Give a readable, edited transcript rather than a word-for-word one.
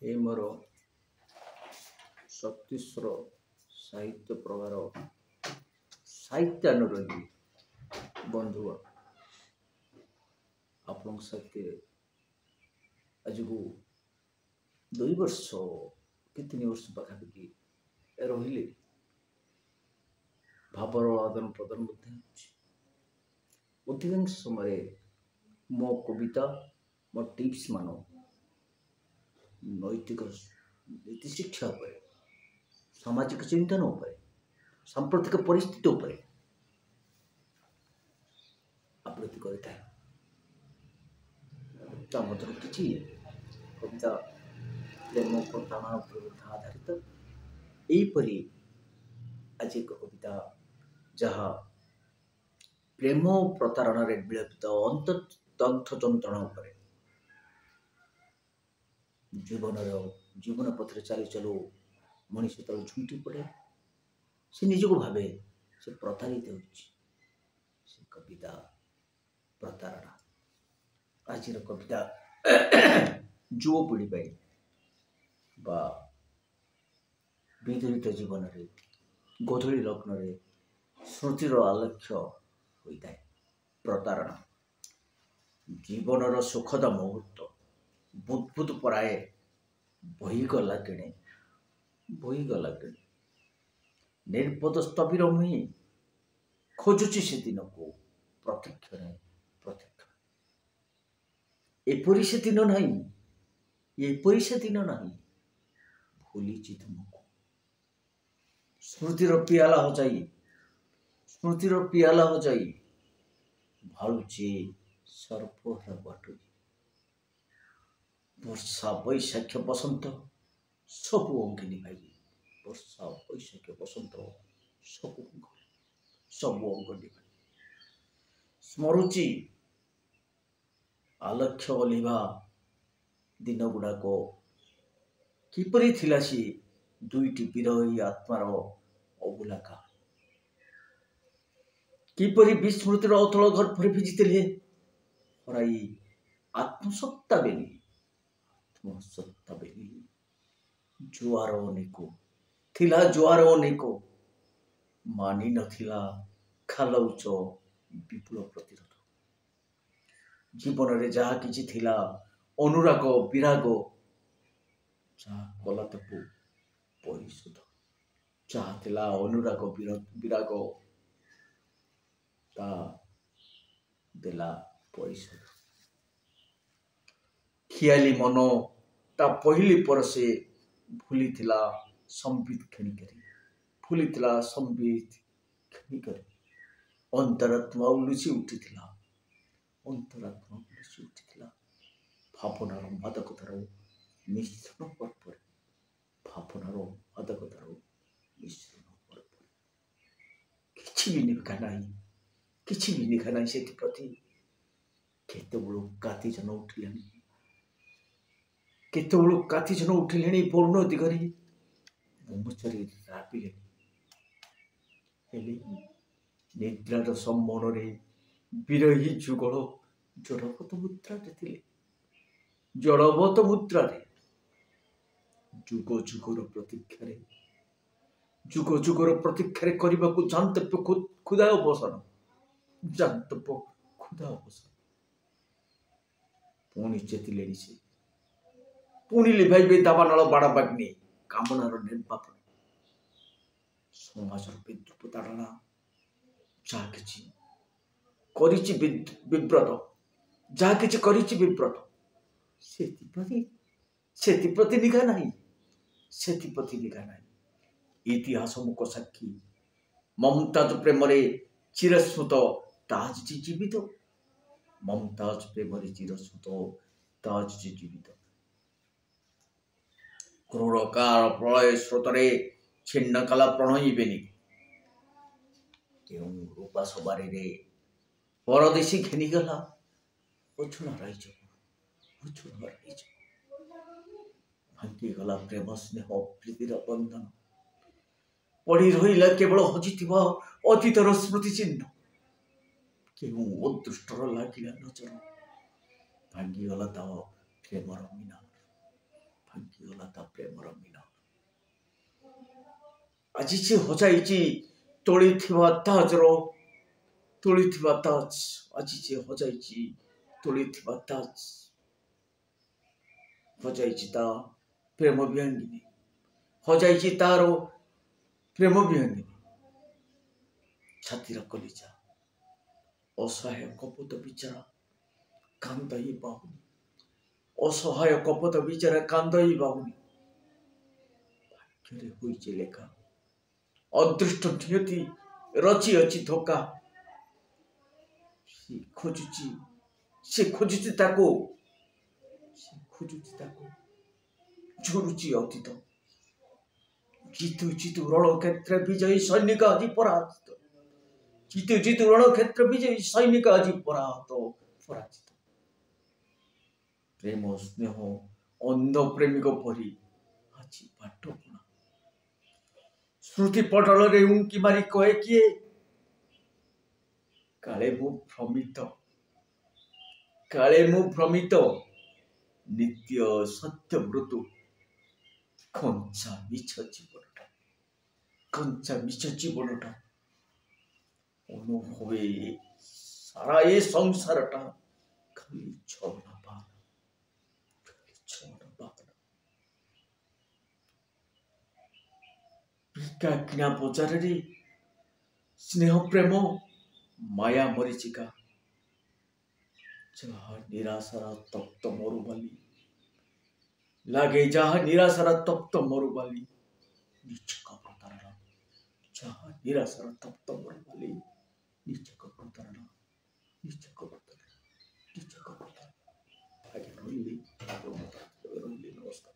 ଏ ମୋର ସତୀଶର ସାହିତ୍ୟ ପ୍ରଭାର ସାହିତ୍ୟାନୁରାଗୀ ବନ୍ଧୁ ଆପଣଙ୍କ ସାଥେ ଆଜକୁ 2 ବର୍ଷ କି 3 ବର୍ଷ ପାଖାପାଖି ରହିଲେ ଭାବର ଆଦାନ ପ୍ରଦାନ ମଧ୍ୟ ହେଉଛି। ଅଧିକାଂଶ ସମୟରେ ମୋ କବିତା ମୋ ଟିପ୍ସ ମାନ ନୈତିକ ନୀତି ଶିକ୍ଷା ଉପରେ, ସାମାଜିକ ଚିନ୍ତନ ଉପରେ, ସାମ୍ପ୍ରତିକ ପରିସ୍ଥିତି ଉପରେ ଆବୃତ୍ତି କରିଥାଏ। ତା ମଧ୍ୟରୁ କିଛି କବିତା ପ୍ରେମ ପ୍ରତାରଣା ଉପରେ ଆଧାରିତ। ଏହିପରି ଆଜି ଏକ କବିତା ଯାହା ପ୍ରେମ ଓ ପ୍ରତାରଣାରେ ବିଳପିତ ଅନ୍ତର୍ଦଗ୍ଧ ଯନ୍ତ୍ରଣା ଉପରେ। ଜୀବନ ପଥରେ ଚାଲୁ ଚାଲୁ ମଣିଷ ତଳ ଝୁଣ୍ଟି ପଡ଼େ। ସେ ନିଜକୁ ଭାବେ ସେ ପ୍ରତାରିତ ହେଉଛି। ସେ କବିତା ପ୍ରତାରଣା। ଆଜିର କବିତା ଯୁବପିଢ଼ି ପାଇଁ ବା ବିଦଳିତ ଜୀବନରେ ଗୋଧୂଳି ଲଗ୍ନରେ ସ୍ମୃତିର ଆଲେଖ୍ୟ ହୋଇଥାଏ। ପ୍ରତାରଣା ଜୀବନର ସୁଖଦ ମୁହୂର୍ତ୍ତ ବୁଦ୍ବୁଦ ପରାଏ ବହିଗଲା କିଣେ ନିର୍ବୋଧ ସ୍ଥବିର ମୁହିଁ ଖୋଜୁଛି ସେ ଦିନକୁ ପ୍ରତୀକ୍ଷଣ। ଏପରି ସେ ଦିନ ନାହିଁ ଭୁଲିଛି ତୁମକୁ। ସ୍ମୃତିର ପିଆଲା ହଜାଇ ଭାଳୁଛି ସର୍ବହରା ବାଟୋଇ। ବର୍ଷା ବୈଶାଖ ବସନ୍ତ ସବୁ ଅଙ୍ଗେ ନିଭାଇ। ବର୍ଷା ବୈଶାଖ ବସନ୍ତ ସବୁ ଅଙ୍ଗ ନିଭାଇ। ସ୍ମରୁଛି ଆଲକ୍ଷ୍ୟ ଅଲିଭା ଦିନ ଗୁଡ଼ାକ। କିପରି ଥିଲା ସିଏ ଦୁଇଟି ବିରହୀ ଆତ୍ମାର ଅବୁଲା କାଳ। କିପରି ବିସ୍ମୃତିର ଅତଳ ଗର୍ଭରେ ଭିଜିଥିଲେ ହରାଇ ଆତ୍ମସତ୍ତା ବେଲି। ଜୁଆର ଅନେକ ମାନି ନଥିଲା ଖାଲ ଉଚ୍ଚ ବିପୁଳ ପ୍ରତିରୋଧ। ଜୀବନରେ ଯାହା କିଛି ଥିଲା ଅନୁରାଗ ବିରାଗ, ଯାହା କଲା ତାକୁ ପରିଶୋଧ। ଯାହା ଥିଲା ଅନୁରାଗ ବିରାଗ, ତା ଦେଲା ପରିଶୋଧ। ଖିଆଲି ମନ ତା ପହିଲି ପରଶେ ଭୁଲିଥିଲା ସମ୍ବିତ କ୍ଷଣିକରେ। ଅନ୍ତରାତ୍ମା ଉଲୁସି ଉଠିଥିଲା। ଭାବନାର ମାଦକତାର ମିଶ୍ରଣ ପର୍ବରେ। କିଛି ବି ନିଖା ନାହିଁ ସେଥିପ୍ରତି। କେତେବେଳୁ କାତିଜନ ଉଠିଲେଣି ବରୁଣ ଦିଗରେ। ମୁମୂର୍ଚ୍ଛରେ ରାବିଲେଣି। ହେଲେ ନିଦ୍ରାର ସମ୍ମୋହନରେ ବିରହୀ ଯୁଗଳ ଜଡ଼ବତ ମୁଦ୍ରାରେ ଯୁଗ ଯୁଗର ପ୍ରତୀକ୍ଷାରେ କରିବାକୁ ଜାନ୍ତବ୍ୟ କ୍ଷୁଧା ଅବସାନ। ପୁଣି ଚେତିଲେଣି ସେ। ପୁଣି ଲିଭାଇବେ ଦାବାନଳ ବାଡ଼ବାଗ୍ନି କାମନାର ନିର୍ବାପନ। ସମାଜର ବିଦ୍ରୂପ ତାଡ଼ନା ଯାହା କିଛି କରିଛି ବିବ୍ରତ। ସେଥିପ୍ରତି ନିଘା ନାହିଁ। ଇତିହାସ ମୁକ ସାକ୍ଷୀ ମମତାଜ ପ୍ରେମରେ ଚିରସ୍ମୃତ ତାଜ ଜୀବିତ। କ୍ରୂର କାଳ ପ୍ରଳୟ ସ୍ରୋତରେ ଛିନ୍ନ କଲା ପ୍ରଣୟୀ ବେନି। କେଉଁ ରୂପା ସବାରିରେ ପରଦେଶୀ ଘେନିଗଲା ଅଛୁଣା ରାଇଜ। ଭାଙ୍ଗିଗଲା ପ୍ରେମ ସ୍ନେହ ପ୍ରୀତିର ବନ୍ଧନ। ପଡ଼ି ରହିଲା କେବଳ ହଜିଥିବା ଅତୀତର ସ୍ମୃତି ଚିହ୍ନ। କେଉଁ ଅଦୃଷ୍ଟର ଲାଗିଲା ନଜର। ଭାଙ୍ଗିଗଲା ତା ପ୍ରେମର ମିନାର। ଆଜି ସେ ହଜାଇଛି ତୋଳିଥିବା ତାଜର ତୋଳିଥିବା ତାଜ। ଆଜି ସେ ହଜାଇଛି ତୋଳିଥିବା ତାଜ। ହଜାଇଛି ତା ପ୍ରେମ ବିହଙ୍ଗିନୀ, ହଜାଇଛି ତାର ପ୍ରେମ ବିହଙ୍ଗିନୀ। ଛାତିର କଲିଜା ଅସହାୟ କପୋତ ବିଚାରା କାନ୍ଦ ହିଁ ପାଉନି। ଅସହାୟ କପୋତ ବିଚାରା କାନ୍ଦ ହିଁ ପାଉନି। ଭାଗ୍ୟରେ ହୋଇଛି ଲେଖା, ଅଦୃଷ୍ଟ ନିୟତି ରଚିଅଛି ଧୋକା। ସେ ଖୋଜୁଛି ତାକୁ, ଝୁରୁଛି ଅତୀତ। ଜିତୁ ଜିତୁ ରଣକ୍ଷେତ୍ର ବିଜୟୀ ସୈନିକ ଆଜି ପରାଜିତ। ଜିତୁ ଜିତୁ ରଣକ୍ଷେତ୍ର ବିଜୟୀ ସୈନିକ ଆଜି ପରାଜିତ। ପ୍ରେମ ସ୍ନେହ ଅନ୍ଧ ପ୍ରେମିକ ପରି ଆଜି ପାଠ ପଣା। ସ୍ମୃତି ପଟଳରେ ଉଙ୍କି ମାରି କହେ କିଏ, କାଳେ ମୁଁ ଭ୍ରମିତ ନିତ୍ୟ ସତ୍ୟ ମୃତ୍ୟୁ। କଞ୍ଚା ମିଛ ଜୀବନଟା ଅନୁଭବେ ସାରା ଏ ସଂସାରଟା ଖାଲି ଛଳନା ବାହାନା। ଭିକା କିଣା ବଜାରରେ ସ୍ନେହ ପ୍ରେମ ମାୟା ମରିଚିକା। ଯାହା ନିରାଶାର ତପ୍ତ ମରୁବାଲି ଲାଗେ, ଯାହା ନିରାଶାର ତପ୍ତ ମରୁବାଲି ନିଛକ ପ୍ରତାରଣା। ଯାହା ନିରାଶାର ତପ୍ତ ମରୁବାଲି ନିଛକ ପ୍ରତାରଣା। ଆଜ୍ଞା ରହିଲି ନମସ୍କାର।